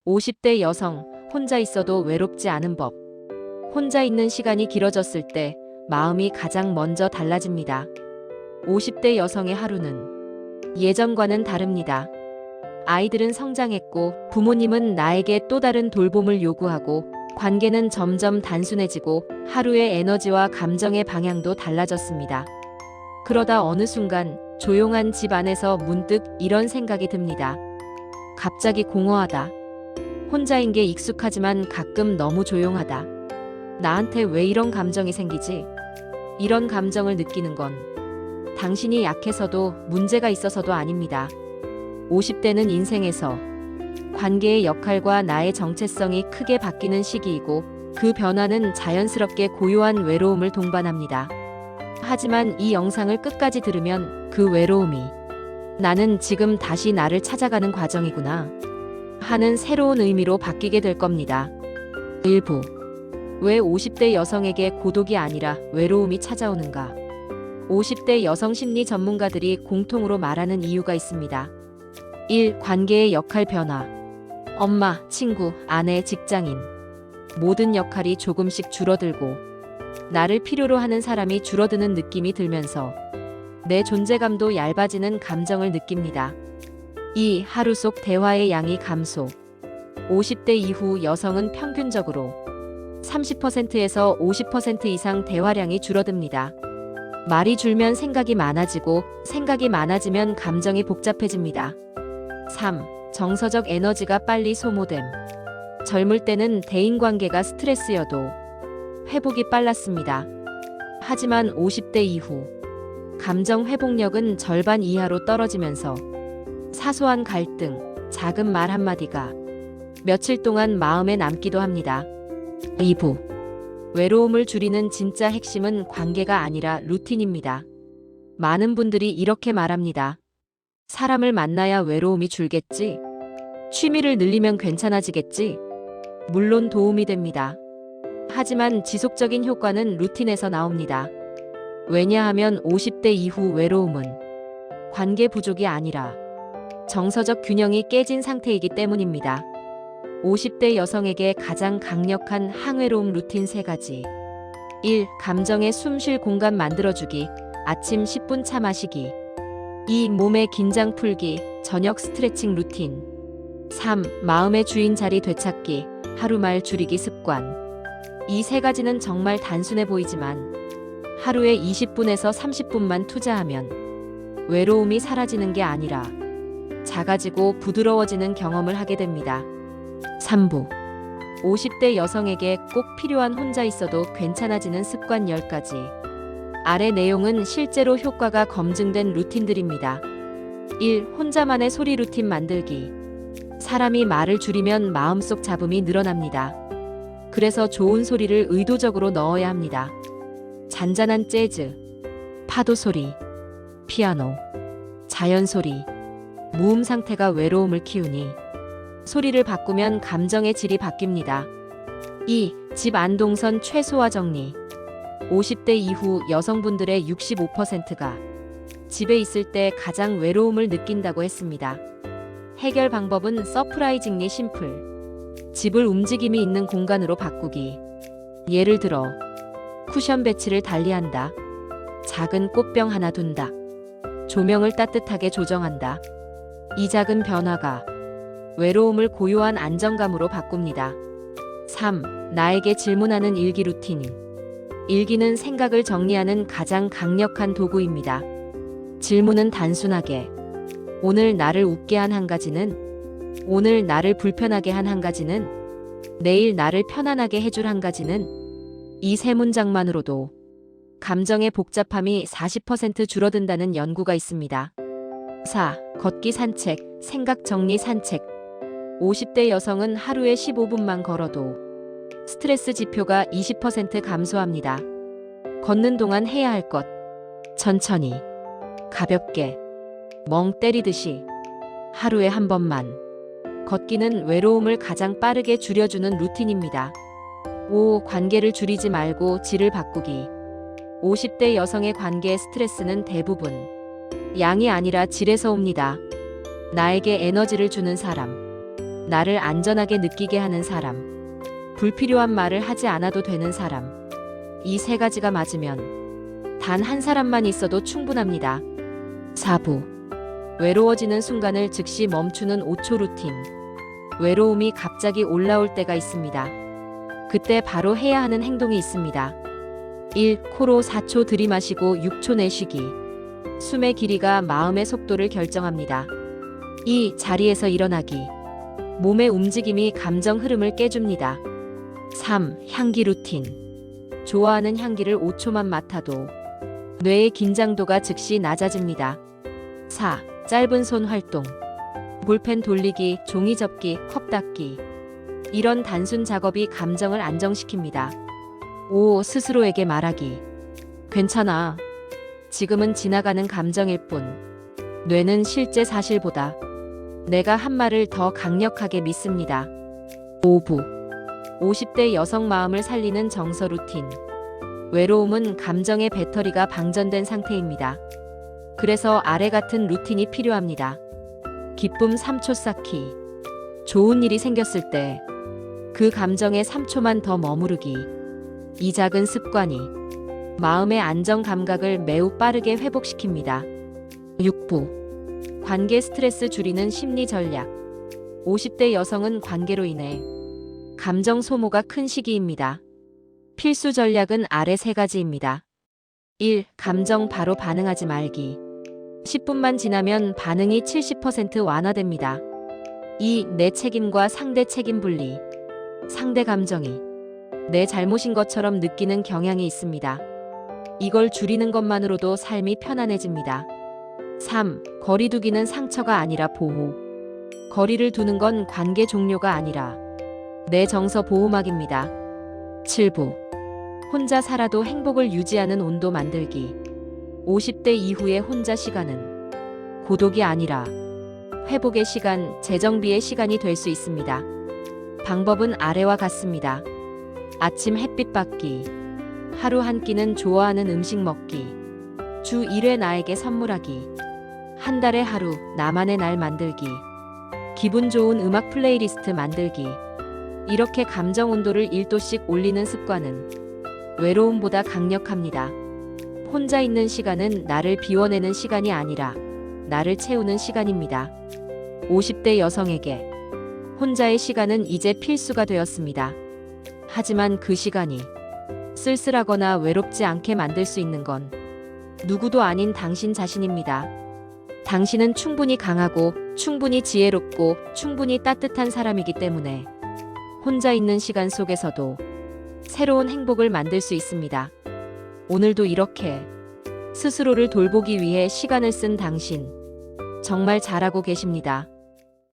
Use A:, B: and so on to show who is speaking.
A: 50대 여성, 혼자 있어도 외롭지 않은 법. 혼자 있는 시간이 길어졌을 때 마음이 가장 먼저 달라집니다. 50대 여성의 하루는 예전과는 다릅니다. 아이들은 성장했고 부모님은 나에게 또 다른 돌봄을 요구하고 관계는 점점 단순해지고 하루의 에너지와 감정의 방향도 달라졌습니다. 그러다 어느 순간 조용한 집 안에서 문득 이런 생각이 듭니다. 갑자기 공허하다. 혼자인 게 익숙하지만 가끔 너무 조용하다. 나한테 왜 이런 감정이 생기지? 이런 감정을 느끼는 건 당신이 약해서도 문제가 있어서도 아닙니다. 50대는 인생에서 관계의 역할과 나의 정체성이 크게 바뀌는 시기이고 그 변화는 자연스럽게 고요한 외로움을 동반합니다. 하지만 이 영상을 끝까지 들으면 그 외로움이 나는 지금 다시 나를 찾아가는 과정이구나 하는 새로운 의미로 바뀌게 될 겁니다. 일부 왜 50대 여성에게 고독이 아니라 외로움이 찾아오는가? 50대 여성 심리 전문가들이 공통으로 말하는 이유가 있습니다. 1. 관계의 역할 변화. 엄마, 친구, 아내, 직장인. 모든 역할이 조금씩 줄어들고 나를 필요로 하는 사람이 줄어드는 느낌이 들면서 내 존재감도 얇아지는 감정을 느낍니다. 2. 하루 속 대화의 양이 감소. 50대 이후 여성은 평균적으로 30%에서 50% 이상 대화량이 줄어듭니다. 말이 줄면 생각이 많아지고 생각이 많아지면 감정이 복잡해집니다. 3. 정서적 에너지가 빨리 소모됨. 젊을 때는 대인관계가 스트레스여도 회복이 빨랐습니다. 하지만 50대 이후 감정 회복력은 절반 이하로 떨어지면서 사소한 갈등, 작은 말 한마디가 며칠 동안 마음에 남기도 합니다. 2부 외로움을 줄이는 진짜 핵심은 관계가 아니라 루틴입니다. 많은 분들이 이렇게 말합니다. 사람을 만나야 외로움이 줄겠지? 취미를 늘리면 괜찮아지겠지? 물론 도움이 됩니다. 하지만 지속적인 효과는 루틴에서 나옵니다. 왜냐하면 50대 이후 외로움은 관계 부족이 아니라 정서적 균형이 깨진 상태이기 때문입니다. 50대 여성에게 가장 강력한 항외로움 루틴 3가지. 1. 감정에 숨 쉴 공간 만들어주기. 아침 10분 차 마시기. 2. 몸의 긴장 풀기. 저녁 스트레칭 루틴. 3. 마음의 주인 자리 되찾기. 하루 말 줄이기 습관. 이 3가지는 정말 단순해 보이지만 하루에 20분에서 30분만 투자하면 외로움이 사라지는 게 아니라 작아지고 부드러워지는 경험을 하게 됩니다. 3부 50대 여성에게 꼭 필요한 혼자 있어도 괜찮아지는 습관 10가지. 아래 내용은 실제로 효과가 검증된 루틴들입니다. 1. 혼자만의 소리 루틴 만들기. 사람이 말을 줄이면 마음속 잡음이 늘어납니다. 그래서 좋은 소리를 의도적으로 넣어야 합니다. 잔잔한 재즈, 파도 소리, 피아노, 자연 소리, 무음 상태가 외로움을 키우니 소리를 바꾸면 감정의 질이 바뀝니다. 2. 집 안동선 최소화 정리. 50대 이후 여성분들의 65%가 집에 있을 때 가장 외로움을 느낀다고 했습니다. 해결 방법은 서프라이징리 심플. 집을 움직임이 있는 공간으로 바꾸기. 예를 들어 쿠션 배치를 달리한다. 작은 꽃병 하나 둔다. 조명을 따뜻하게 조정한다. 이 작은 변화가 외로움을 고요한 안정감으로 바꿉니다. 3. 나에게 질문하는 일기 루틴. 일기는 생각을 정리하는 가장 강력한 도구입니다. 질문은 단순하게 오늘 나를 웃게 한 한 가지는? 오늘 나를 불편하게 한 한 가지는? 내일 나를 편안하게 해줄 한 가지는? 이 3문장만으로도 감정의 복잡함이 40% 줄어든다는 연구가 있습니다. 4. 걷기 산책, 생각 정리 산책. 50대 여성은 하루에 15분만 걸어도 스트레스 지표가 20% 감소합니다. 걷는 동안 해야 할 것. 천천히, 가볍게, 멍 때리듯이 하루에 한 번만. 걷기는 외로움을 가장 빠르게 줄여주는 루틴입니다. 5. 관계를 줄이지 말고 질을 바꾸기. 50대 여성의 관계의 스트레스는 대부분 양이 아니라 질에서 옵니다. 나에게 에너지를 주는 사람, 나를 안전하게 느끼게 하는 사람, 불필요한 말을 하지 않아도 되는 사람. 이 세 가지가 맞으면 단 한 사람만 있어도 충분합니다. 4부. 외로워지는 순간을 즉시 멈추는 5초 루틴. 외로움이 갑자기 올라올 때가 있습니다. 그때 바로 해야 하는 행동이 있습니다. 1. 코로 4초 들이마시고 6초 내쉬기. 숨의 길이가 마음의 속도를 결정합니다. 2. 자리에서 일어나기. 몸의 움직임이 감정 흐름을 깨줍니다. 3. 향기 루틴. 좋아하는 향기를 5초만 맡아도 뇌의 긴장도가 즉시 낮아집니다. 4. 짧은 손 활동. 볼펜 돌리기, 종이 접기, 컵 닦기. 이런 단순 작업이 감정을 안정시킵니다. 5. 스스로에게 말하기. 괜찮아. 지금은 지나가는 감정일 뿐. 뇌는 실제 사실보다 내가 한 말을 더 강력하게 믿습니다. 5부. 50대 여성 마음을 살리는 정서 루틴. 외로움은 감정의 배터리가 방전된 상태입니다. 그래서 아래 같은 루틴이 필요합니다. 기쁨 3초 쌓기. 좋은 일이 생겼을 때 그 감정에 3초만 더 머무르기. 이 작은 습관이 마음의 안정 감각을 매우 빠르게 회복시킵니다. 6부. 관계 스트레스 줄이는 심리 전략. 50대 여성은 관계로 인해 감정 소모가 큰 시기입니다. 필수 전략은 아래 세 가지입니다. 1. 감정 바로 반응하지 말기. 10분만 지나면 반응이 70% 완화됩니다. 2. 내 책임과 상대 책임 분리. 상대 감정이 내 잘못인 것처럼 느끼는 경향이 있습니다. 이걸 줄이는 것만으로도 삶이 편안해집니다. 3. 거리 두기는 상처가 아니라 보호. 거리를 두는 건 관계 종료가 아니라 내 정서 보호막입니다. 7부. 혼자 살아도 행복을 유지하는 온도 만들기. 50대 이후의 혼자 시간은 고독이 아니라 회복의 시간, 재정비의 시간이 될 수 있습니다. 방법은 아래와 같습니다. 아침 햇빛 받기. 하루 한 끼는 좋아하는 음식 먹기. 주 1회 나에게 선물하기. 한 달에 하루 나만의 날 만들기. 기분 좋은 음악 플레이리스트 만들기. 이렇게 감정 온도를 1도씩 올리는 습관은 외로움보다 강력합니다. 혼자 있는 시간은 나를 비워내는 시간이 아니라 나를 채우는 시간입니다. 50대 여성에게 혼자의 시간은 이제 필수가 되었습니다. 하지만 그 시간이 쓸쓸하거나 외롭지 않게 만들 수 있는 건 누구도 아닌 당신 자신입니다. 당신은 충분히 강하고 충분히 지혜롭고 충분히 따뜻한 사람이기 때문에 혼자 있는 시간 속에서도 새로운 행복을 만들 수 있습니다. 오늘도 이렇게 스스로를 돌보기 위해 시간을 쓴 당신, 정말 잘하고 계십니다.